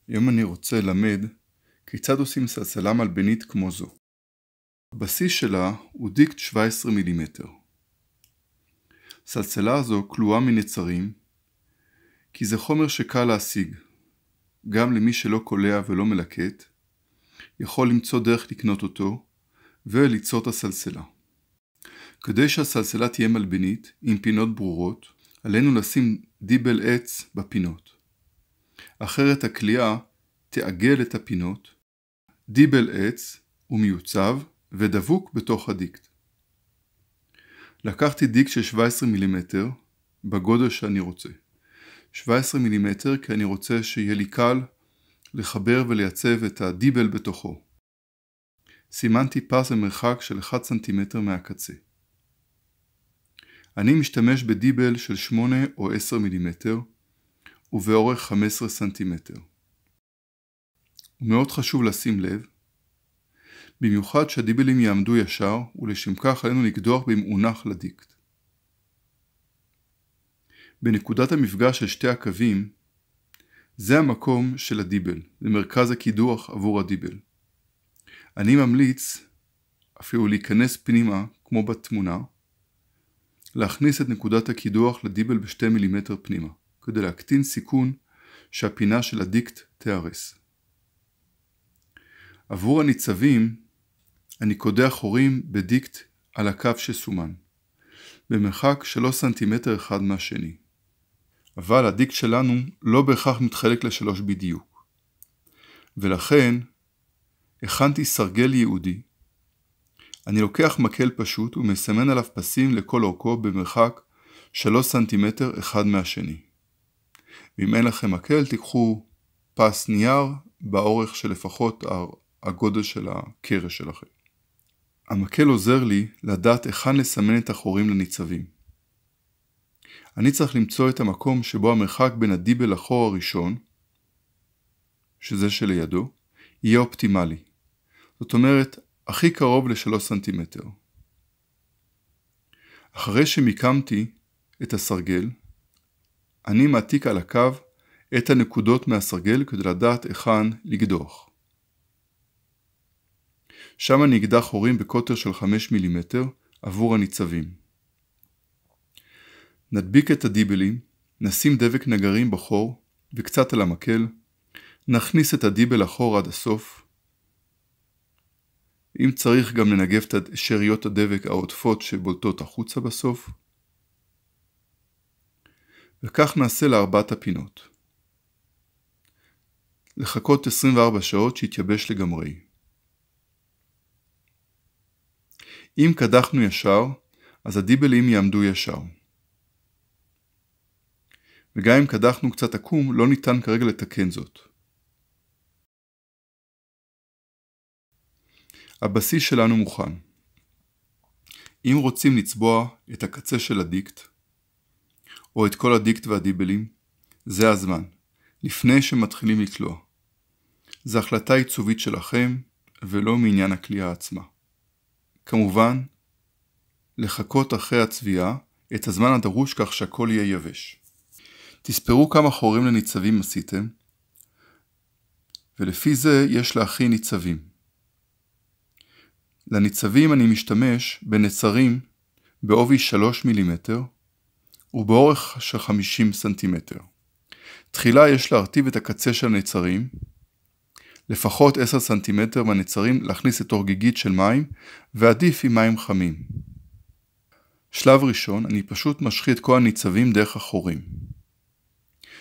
היום אני רוצה ללמד כיצד עושים סלסלה מלבנית כמו זו. הבסיס שלה הוא דיקט 17 מילימטר. סלסלה הזו כלואה מנצרים כי זה חומר שקל להשיג. גם למי שלא קולע ולא מלקט יכול למצוא דרך לקנות אותו וליצור את הסלסלה. כדי שהסלסלה תהיה מלבנית עם פינות ברורות, עלינו לשים דיבל עץ בפינות. אחרת הקליעה תעגל את הפינות. דיבל עץ הוא מיוצב ודבוק בתוך הדיקט. לקחתי דיקט של 17 מילימטר בגודל שאני רוצה. 17 מילימטר כי אני רוצה שיהיה לי קל לחבר ולייצב את הדיבל בתוכו. סימנתי פס במרחק של 1 סנטימטר מהקצה. אני משתמש בדיבל של 8 או 10 מילימטר ובאורך 15 סנטימטר. ומאוד חשוב לשים לב, במיוחד שהדיבלים יעמדו ישר ולשם כך עלינו לקדוח במאונח לדיקט. בנקודת המפגש של שתי הקווים, זה המקום של הדיבל, זה מרכז הקידוח עבור הדיבל. אני ממליץ אפילו להיכנס פנימה כמו בתמונה, להכניס את נקודת הקידוח לדיבל ב2 מילימטר פנימה, כדי להקטין סיכון שהפינה של הדיקט תיהרס. עבור הניצבים, אני קודח חורים בדיקט על הקו שסומן, במרחק 3 סנטימטר אחד מהשני. אבל הדיקט שלנו לא בהכרח מתחלק ל3 בדיוק. ולכן, הכנתי סרגל ייעודי. אני לוקח מקל פשוט ומסמן עליו פסים לכל אורכו במרחק 3 סנטימטר אחד מהשני. ואם אין לכם מקל, תיקחו פס נייר באורך של לפחות הגודל של הקרש שלכם. המקל עוזר לי לדעת היכן לסמן את החורים לניצבים. אני צריך למצוא את המקום שבו המרחק בין הדיבל לחור הראשון, שזה שלידו, יהיה אופטימלי. זאת אומרת, הכי קרוב ל3 סנטימטר. אחרי שמיקמתי את הסרגל, אני מעתיק על הקו את הנקודות מהסרגל כדי לדעת היכן לקדוח. שם אני אקדח חורים בקוטר של 5 מילימטר עבור הניצבים. נדביק את הדיבלים, נשים דבק נגרים בחור וקצת על המקל, נכניס את הדיבל לחור עד הסוף. אם צריך גם לנגב את שאריות הדבק העודפות שבולטות החוצה בסוף. וכך נעשה לארבעת הפינות. לחכות 24 שעות שיתייבש לגמרי. אם קדחנו ישר, אז הדיבלים יעמדו ישר. וגם אם קדחנו קצת עקום, לא ניתן כרגע לתקן זאת. הבסיס שלנו מוכן. אם רוצים לצבוע את הקצה של הדיקט, או את כל הדיקט והדיבלים, זה הזמן, לפני שמתחילים לקלוע. זו החלטה עיצובית שלכם, ולא מעניין הקליעה עצמה. כמובן, לחכות אחרי הצביעה את הזמן הדרוש כך שהכל יהיה יבש. תספרו כמה חורים לניצבים עשיתם, ולפי זה יש להכין ניצבים. לניצבים אני משתמש בנצרים בעובי 3 מילימטר ובאורך של 50 סנטימטר. תחילה יש להרטיב את הקצה של הנצרים, לפחות 10 סנטימטר מהנצרים להכניס לתוך גיגית של מים, ועדיף עם מים חמים. שלב ראשון, אני פשוט משחית כל הניצבים דרך החורים.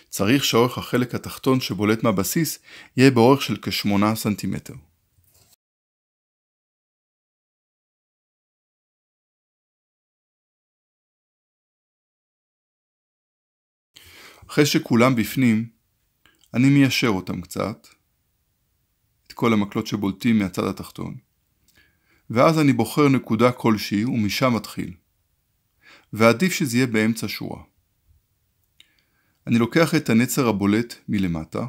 צריך שאורך החלק התחתון שבולט מהבסיס יהיה באורך של כ8 סנטימטר. אחרי שכולם בפנים, אני מיישר אותם קצת, את כל המקלות שבולטים מהצד התחתון, ואז אני בוחר נקודה כלשהי ומשם מתחיל, ועדיף שזה יהיה באמצע שורה. אני לוקח את הנצר הבולט מלמטה,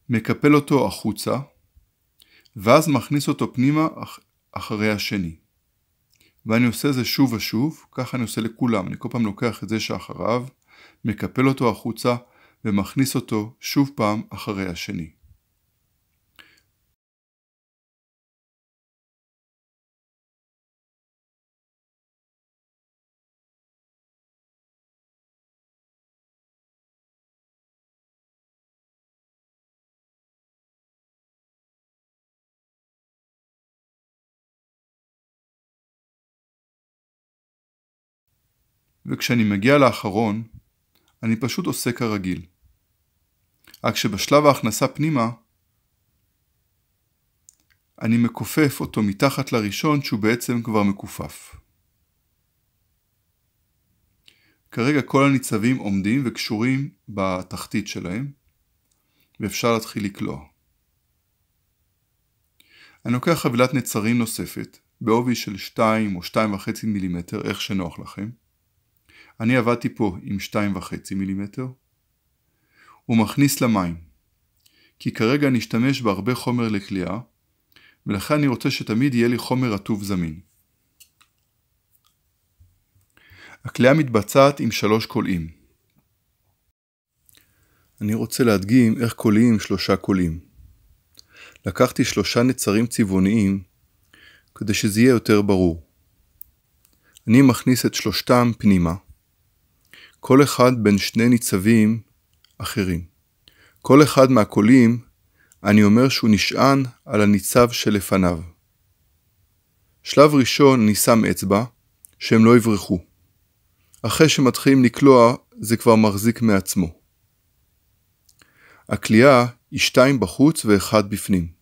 מקפל אותו החוצה, ואז מכניס אותו פנימה אחרי השני. ואני עושה זה שוב ושוב, ככה אני עושה לכולם, אני כל פעם לוקח את זה שאחריו, מקפל אותו החוצה ומכניס אותו שוב פעם אחרי השני. וכשאני מגיע לאחרון, אני פשוט עושה כרגיל. רק שבשלב ההכנסה פנימה, אני מכופף אותו מתחת לראשון שהוא בעצם כבר מכופף. כרגע כל הניצבים עומדים וקשורים בתחתית שלהם, ואפשר להתחיל לקלוע. אני לוקח חבילת נצרים נוספת, בעובי של 2 או 2.5 מילימטר, איך שנוח לכם. אני עבדתי פה עם 2.5 מילימטר, ומכניס למים, כי כרגע נשתמש בהרבה חומר לקליעה, ולכן אני רוצה שתמיד יהיה לי חומר רטוב זמין. הקליעה מתבצעת עם 3 קולעים. אני רוצה להדגים איך קולעים 3 קולעים. לקחתי 3 נצרים צבעוניים כדי שזה יהיה יותר ברור. אני מכניס את 3 פנימה, כל אחד בין 2 ניצבים אחרים. כל אחד מהקולעים אני אומר שהוא נשען על הניצב שלפניו. שלב ראשון אני שם אצבע שהם לא יברחו. אחרי שמתחילים לקלוע זה כבר מחזיק מעצמו. הקליעה היא 2 בחוץ ו1 בפנים.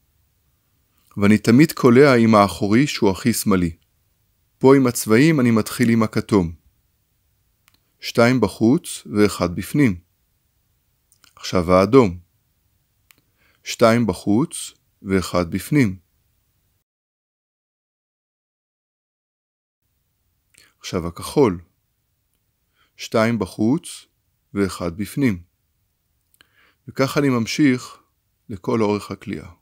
ואני תמיד קולע עם האחורי שהוא הכי שמאלי. פה עם הצבעים אני מתחיל עם הכתום. 2 בחוץ ו1 בפנים. עכשיו האדום. 2 בחוץ ו1 בפנים. עכשיו הכחול. 2 בחוץ ו1 בפנים. וככה אני ממשיך לכל אורך הקליעה.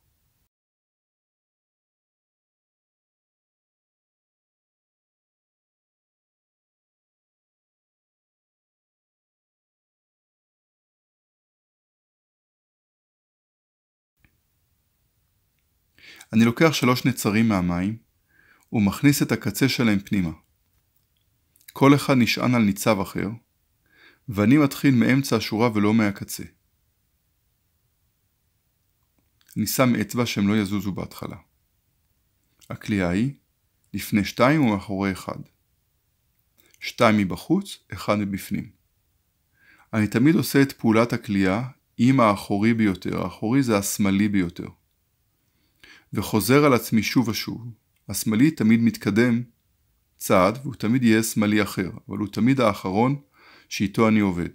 אני לוקח 3 נצרים מהמים ומכניס את הקצה שלהם פנימה. כל אחד נשען על ניצב אחר, ואני מתחיל מאמצע השורה ולא מהקצה. אני שם אצבע שהם לא יזוזו בהתחלה. הקליעה היא לפני 2 ומאחורי 1. 2 מבחוץ, 1 מבפנים. אני תמיד עושה את פעולת הקליעה עם האחורי ביותר. האחורי זה השמאלי ביותר. וחוזר על עצמי שוב ושוב. השמאלי תמיד מתקדם צעד, והוא תמיד יהיה שמאלי אחר, אבל הוא תמיד האחרון שאיתו אני עובד.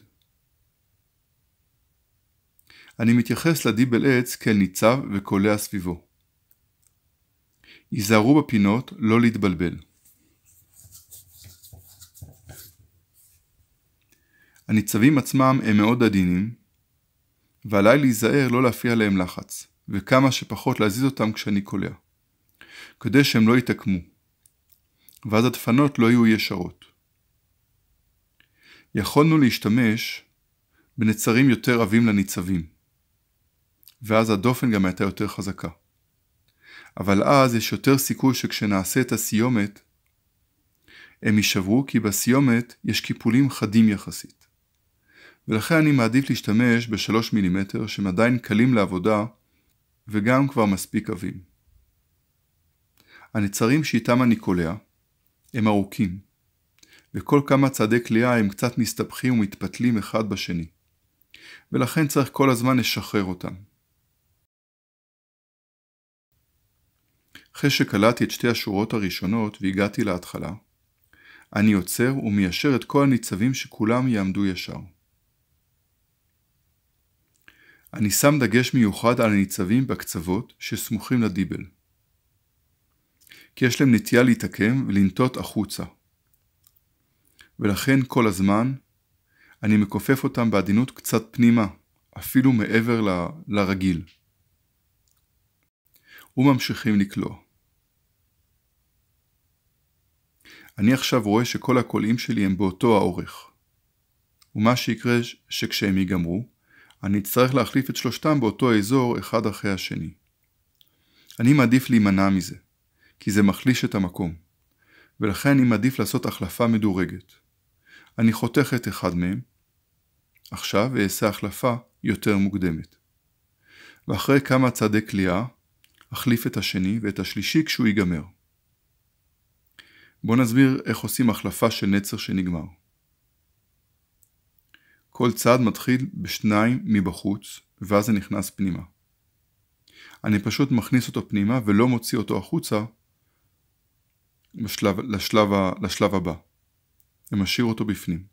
אני מתייחס לדיבל עץ כאל ניצב וקולע סביבו. ייזהרו בפינות, לא להתבלבל. הניצבים עצמם הם מאוד עדינים, ועליי להיזהר לא להפעיל להם לחץ, וכמה שפחות להזיז אותם כשאני קולע, כדי שהם לא יתעקמו, ואז הדפנות לא יהיו ישרות. יכולנו להשתמש בנצרים יותר עבים לניצבים, ואז הדופן גם הייתה יותר חזקה. אבל אז יש יותר סיכוי שכשנעשה את הסיומת, הם יישברו, כי בסיומת יש קיפולים חדים יחסית. ולכן אני מעדיף להשתמש ב3 מילימטר שהם עדיין קלים לעבודה וגם כבר מספיק עבים. הנצרים שאיתם אני קולע הם ארוכים, וכל כמה צעדי קליעה הם קצת מסתבכים ומתפתלים אחד בשני, ולכן צריך כל הזמן לשחרר אותם. אחרי שקלעתי את 2 השורות הראשונות והגעתי להתחלה, אני עוצר ומיישר את כל הניצבים שכולם יעמדו ישר. אני שם דגש מיוחד על הניצבים בקצוות שסמוכים לדיבל, כי יש להם נטייה להתעקם ולנטות החוצה. ולכן כל הזמן אני מכופף אותם בעדינות קצת פנימה, אפילו מעבר לרגיל. וממשיכים לקלוע. אני עכשיו רואה שכל הקולעים שלי הם באותו האורך. ומה שיקרה שכשהם ייגמרו, אני אצטרך להחליף את שלושתם באותו האזור אחד אחרי השני. אני מעדיף להימנע מזה, כי זה מחליש את המקום, ולכן אני מעדיף לעשות החלפה מדורגת. אני חותך את אחד מהם, עכשיו ואעשה החלפה יותר מוקדמת. ואחרי כמה צעדי קליעה, אחליף את השני ואת השלישי כשהוא ייגמר. בואו נסביר איך עושים החלפה של נצר שנגמר. כל צעד מתחיל בשניים מבחוץ, ואז זה נכנס פנימה. אני פשוט מכניס אותו פנימה ולא מוציא אותו החוצה לשלב הבא. ומשאיר אותו בפנים.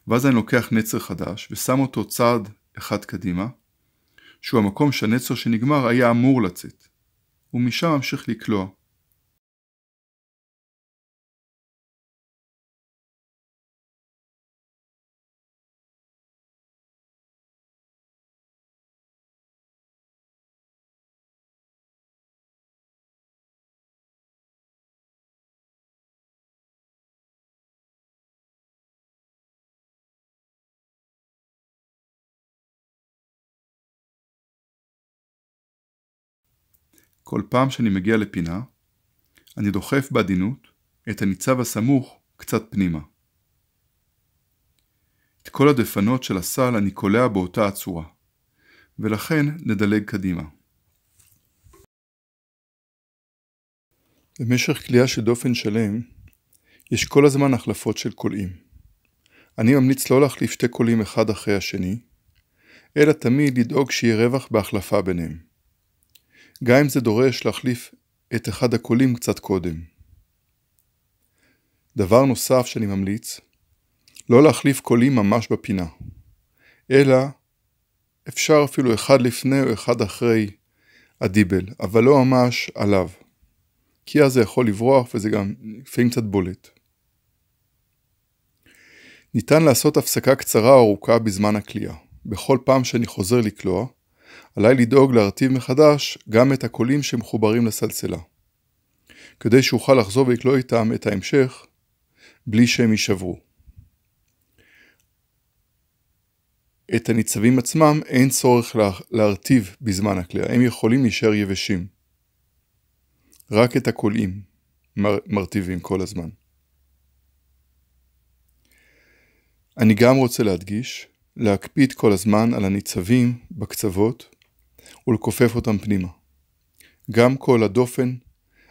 ואז אני לוקח נצר חדש ושם אותו צעד אחד קדימה, שהוא המקום שהנצר שנגמר היה אמור לצאת, ומשם ממשיך לקלוע. כל פעם שאני מגיע לפינה, אני דוחף בעדינות את הניצב הסמוך קצת פנימה. את כל הדפנות של הסל אני קולע באותה הצורה, ולכן נדלג קדימה. במשך קליעה של דופן שלם, יש כל הזמן החלפות של קולעים. אני ממליץ לא להחליף שתי קולעים אחד אחרי השני, אלא תמיד לדאוג שיהיה רווח בהחלפה ביניהם. גם אם זה דורש להחליף את אחד הקולים קצת קודם. דבר נוסף שאני ממליץ, לא להחליף קולים ממש בפינה, אלא אפשר אפילו אחד לפני או אחד אחרי הדיבל, אבל לא ממש עליו, כי אז זה יכול לברוח וזה גם לפעמים קצת בולט. ניתן לעשות הפסקה קצרה או ארוכה בזמן הקליעה. בכל פעם שאני חוזר לקלוע, עליי לדאוג להרטיב מחדש גם את הקולים שמחוברים לסלסלה, כדי שאוכל לחזור ולקלוע איתם את ההמשך בלי שהם יישברו. את הניצבים עצמם אין צורך להרטיב בזמן הקליעה, הם יכולים להישאר יבשים. רק את הקולים מרטיבים כל הזמן. אני גם רוצה להדגיש, להקפיד כל הזמן על הניצבים בקצוות ולכופף אותם פנימה. גם כל הדופן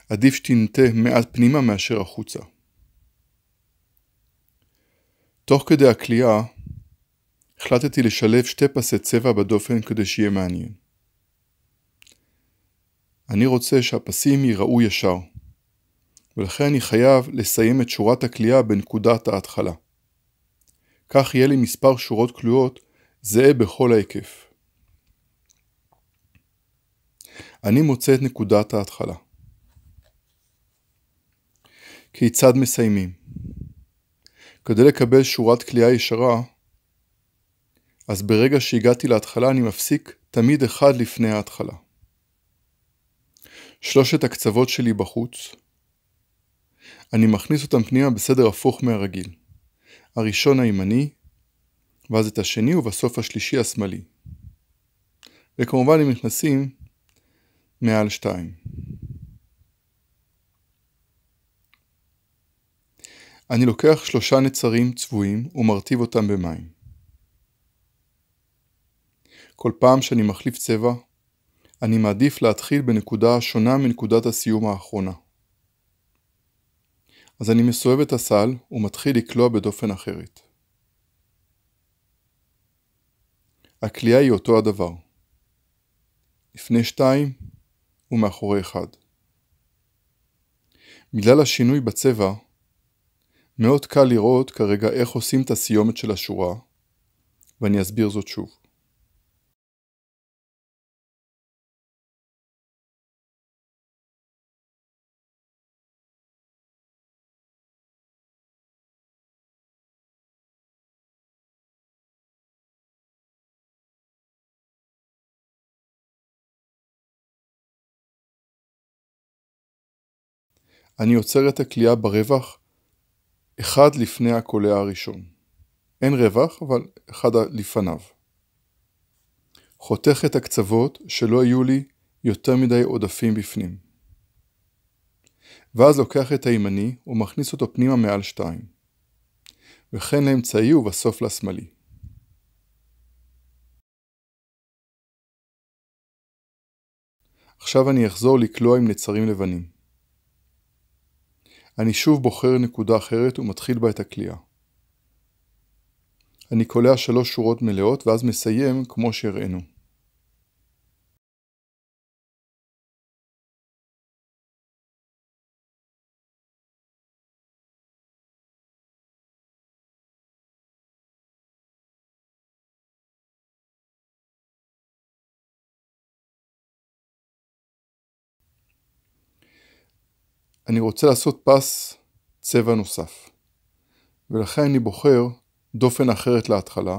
עדיף שתנטה מעט פנימה מאשר החוצה. תוך כדי הקליעה החלטתי לשלב שתי פסי צבע בדופן כדי שיהיה מעניין. אני רוצה שהפסים ייראו ישר, ולכן אני חייב לסיים את שורת הקליעה בנקודת ההתחלה. כך יהיה לי מספר שורות קלועות זהה בכל ההיקף. אני מוצא את נקודת ההתחלה. כיצד מסיימים? כדי לקבל שורת קליעה ישרה, אז ברגע שהגעתי להתחלה אני מפסיק תמיד אחד לפני ההתחלה. שלושת הקצוות שלי בחוץ, אני מכניס אותם פנימה בסדר הפוך מהרגיל. הראשון הימני, ואז את השני ובסוף השלישי השמאלי. וכמובן הם נכנסים מעל 2. אני לוקח 3 נצרים צבועים ומרטיב אותם במים. כל פעם שאני מחליף צבע, אני מעדיף להתחיל בנקודה שונה מנקודת הסיום האחרונה. אז אני מסובב את הסל ומתחיל לקלוע בדופן אחרת. הקליעה היא אותו הדבר. לפני 2 ומאחורי 1. בגלל השינוי בצבע, מאוד קל לראות כרגע איך עושים את הסיומת של השורה, ואני אסביר זאת שוב. אני עוצר את הקליעה ברווח אחד לפני הקולע הראשון. אין רווח, אבל אחד לפניו. חותך את הקצוות שלא יהיו לי יותר מדי עודפים בפנים. ואז לוקח את הימני ומכניס אותו פנימה מעל 2. וכן לאמצעי ובסוף לשמאלי. עכשיו אני אחזור לקלוע עם נצרים לבנים. אני שוב בוחר נקודה אחרת ומתחיל בה את הקליעה. אני קולע 3 שורות מלאות ואז מסיים כמו שהראינו. אני רוצה לעשות פס צבע נוסף, ולכן אני בוחר דופן אחרת להתחלה,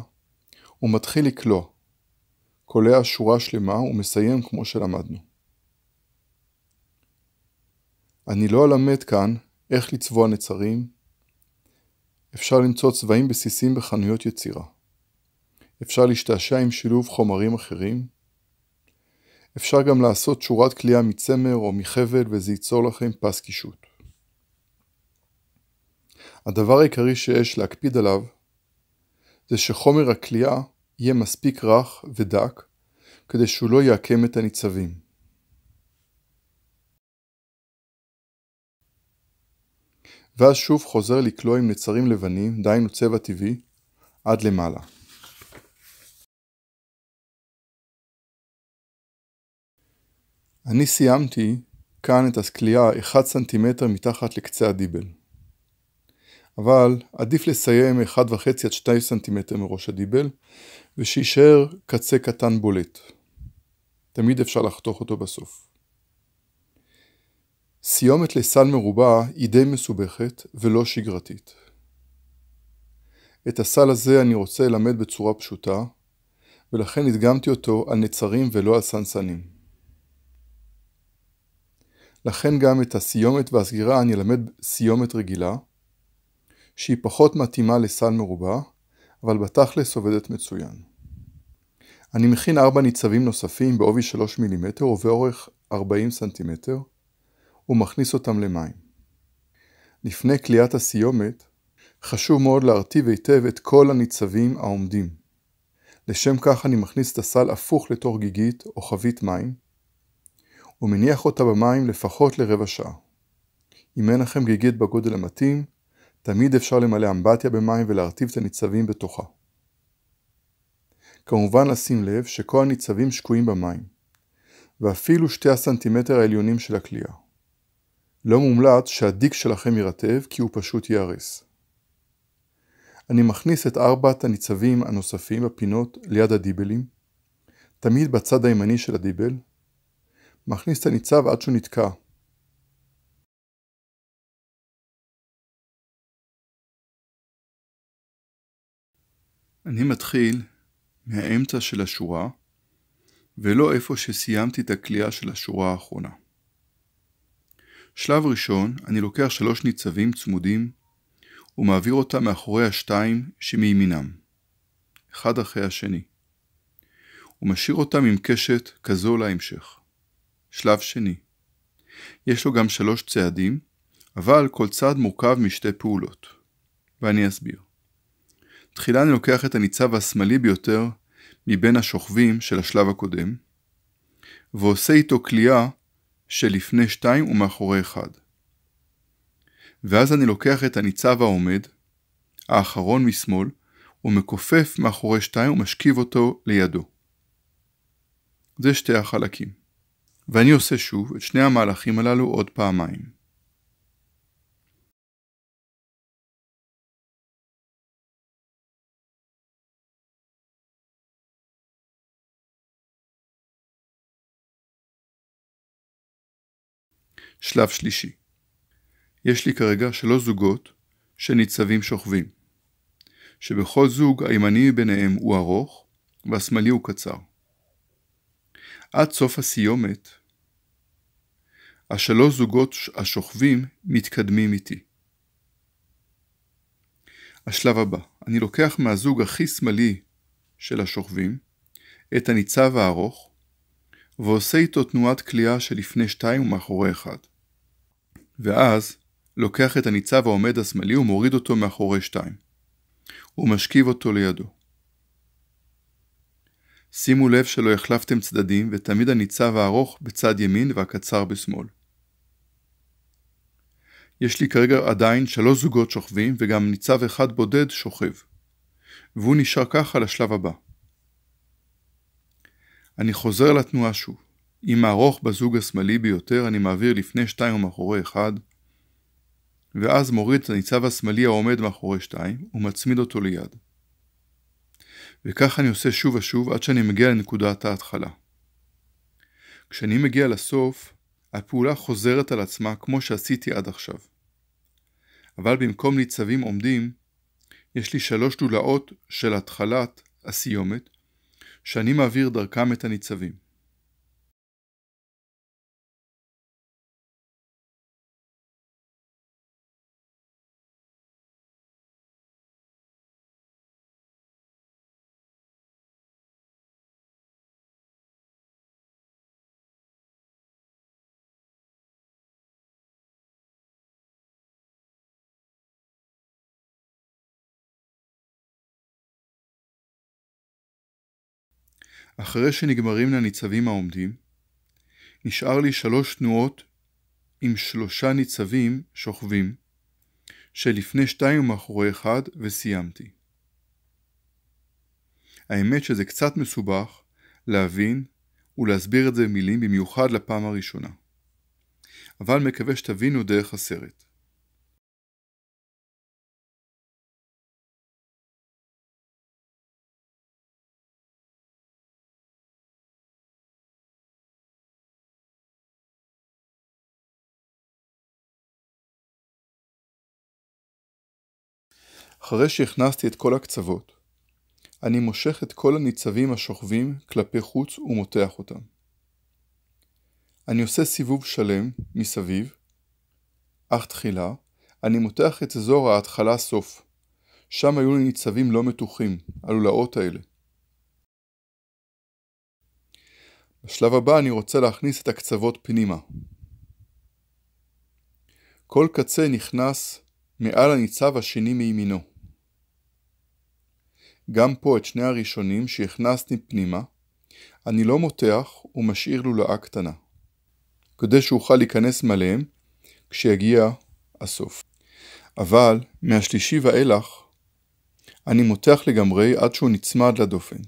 ומתחיל לקלוע, קולע שורה שלמה ומסיים כמו שלמדנו. אני לא אלמד כאן איך לצבוע נצרים, אפשר למצוא צבעים בסיסיים בחנויות יצירה. אפשר להשתעשע עם שילוב חומרים אחרים, אפשר גם לעשות שורת קליעה מצמר או מחבל וזה ייצור לכם פס קישוט. הדבר העיקרי שיש להקפיד עליו זה שחומר הקליעה יהיה מספיק רך ודק כדי שהוא לא יעקם את הניצבים. ואז שוב חוזר לקלוע עם נצרים לבנים, דהיינו צבע טבעי, עד למעלה. אני סיימתי כאן את הקליעה 1 סנטימטר מתחת לקצה הדיבל. אבל עדיף לסיים 1.5 עד 2 סנטימטר מראש הדיבל, ושישאר קצה קטן בולט. תמיד אפשר לחתוך אותו בסוף. סיומת לסל מרובע היא די מסובכת ולא שגרתית. את הסל הזה אני רוצה ללמד בצורה פשוטה, ולכן הדגמתי אותו על נצרים ולא על סנסנים. לכן גם את הסיומת והסגירה אני אלמד סיומת רגילה, שהיא פחות מתאימה לסל מרובע, אבל בתכלס עובדת מצוין. אני מכין 4 ניצבים נוספים בעובי 3 מילימטר ובאורך 40 סנטימטר, ומכניס אותם למים. לפני קליעת הסיומת, חשוב מאוד להרטיב היטב את כל הניצבים העומדים. לשם כך אני מכניס את הסל הפוך לתוך גיגית או חבית מים, ומניח אותה במים לפחות לרבע שעה. אם אין לכם גיגית בגודל המתאים, תמיד אפשר למלא אמבטיה במים ולהרטיב את הניצבים בתוכה. כמובן לשים לב שכל הניצבים שקועים במים, ואפילו 2 הסנטימטר העליונים של הקליעה. לא מומלץ שהדיק שלכם ירטב כי הוא פשוט ייהרס. אני מכניס את 4 הניצבים הנוספים בפינות ליד הדיבלים, תמיד בצד הימני של הדיבל, מכניס את הניצב עד שהוא נתקע. אני מתחיל מהאמצע של השורה, ולא איפה שסיימתי את הקליעה של השורה האחרונה. שלב ראשון, אני לוקח 3 ניצבים צמודים, ומעביר אותם מאחורי השתיים שמימינם, אחד אחרי השני, ומשאיר אותם עם קשת כזו להמשך. שלב שני, יש לו גם 3 צעדים, אבל כל צעד מורכב משתי פעולות, ואני אסביר. תחילה אני לוקח את הניצב השמאלי ביותר מבין השוכבים של השלב הקודם, ועושה איתו קליעה של לפני 2 ומאחורי 1. ואז אני לוקח את הניצב העומד, האחרון משמאל, ומכופף מאחורי 2 ומשכיב אותו לידו. זה 2 החלקים. ואני עושה שוב את 2 המהלכים הללו עוד פעמיים. שלב שלישי. יש לי כרגע 3 זוגות של ניצבים שוכבים, שבכל זוג הימני ביניהם הוא ארוך והשמאלי הוא קצר. עד סוף הסיומת, 3 זוגות השוכבים מתקדמים איתי. השלב הבא, אני לוקח מהזוג הכי שמאלי של השוכבים את הניצב הארוך, ועושה איתו תנועת קליעה שלפני 2 ומאחורי 1. ואז לוקח את הניצב העומד השמאלי ומוריד אותו מאחורי 2. ומשכיב אותו לידו. שימו לב שלא החלפתם צדדים, ותמיד הניצב הארוך בצד ימין והקצר בשמאל. יש לי כרגע עדיין 3 זוגות שוכבים, וגם ניצב אחד בודד שוכב. והוא נשאר ככה לשלב הבא. אני חוזר לתנועה שוב. עם הארוך בזוג השמאלי ביותר אני מעביר לפני 2 ומאחורי 1, ואז מוריד את הניצב השמאלי העומד מאחורי 2 ומצמיד אותו ליד. וכך אני עושה שוב ושוב עד שאני מגיע לנקודת ההתחלה. כשאני מגיע לסוף, הפעולה חוזרת על עצמה כמו שעשיתי עד עכשיו. אבל במקום ניצבים עומדים, יש לי 3 לולאות של התחלת הסיומת, שאני מעביר דרכם את הניצבים. אחרי שנגמרים לניצבים העומדים, נשאר לי 3 תנועות עם 3 ניצבים שוכבים, שלפני 2 ומאחורי 1 וסיימתי. האמת שזה קצת מסובך להבין ולהסביר את זה במילים, במיוחד לפעם הראשונה. אבל מקווה שתבינו דרך הסרט. אחרי שהכנסתי את כל הקצוות, אני מושך את כל הניצבים השוכבים כלפי חוץ ומותח אותם. אני עושה סיבוב שלם מסביב, אך תחילה אני מותח את אזור ההתחלה סוף. שם היו לי ניצבים לא מתוחים, הלולאות האלה. בשלב הבא אני רוצה להכניס את הקצוות פנימה. כל קצה נכנס מעל הניצב השני מימינו. גם פה את 2 הראשונים שהכנסתי פנימה, אני לא מותח ומשאיר לולאה קטנה, כדי שאוכל להיכנס מלאם כשיגיע הסוף. אבל מהשלישי ואילך, אני מותח לגמרי עד שהוא נצמד לדופן.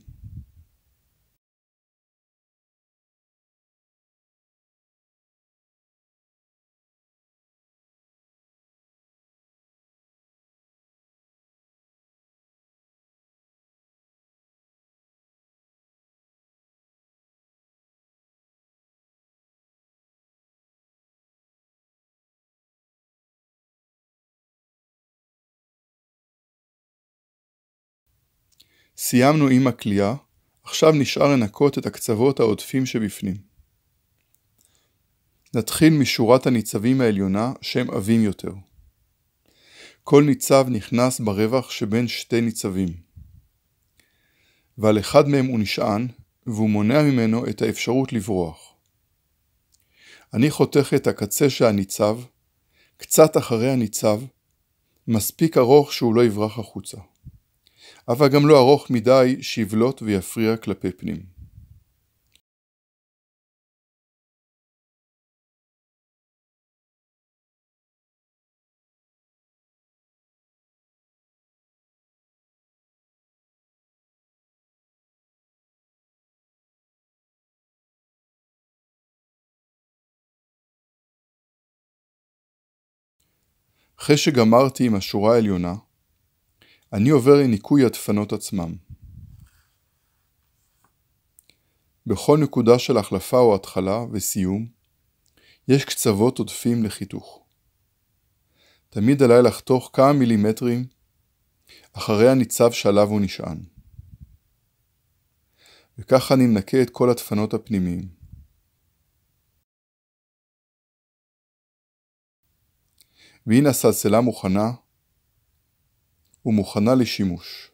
סיימנו עם הקליעה, עכשיו נשאר לנקות את הקצוות העודפים שבפנים. נתחיל משורת הניצבים העליונה שהם עבים יותר. כל ניצב נכנס ברווח שבין 2 ניצבים. ועל אחד מהם הוא נשען, והוא מונע ממנו את האפשרות לברוח. אני חותך את הקצה של הניצב, קצת אחרי הניצב, מספיק ארוך שהוא לא יברח החוצה. אבל גם לא ארוך מדי שיבלוט ויפריע כלפי פנים. אחרי שגמרתי עם השורה העליונה, אני עובר לניקוי הדפנות עצמם. בכל נקודה של החלפה או התחלה וסיום, יש קצוות עודפים לחיתוך. תמיד עליי לחתוך כמה מילימטרים אחרי הניצב שעליו הוא נשען. וככה אני מנקה את כל הדפנות הפנימיים. והנה הסלסלה מוכנה ומוכנה לשימוש.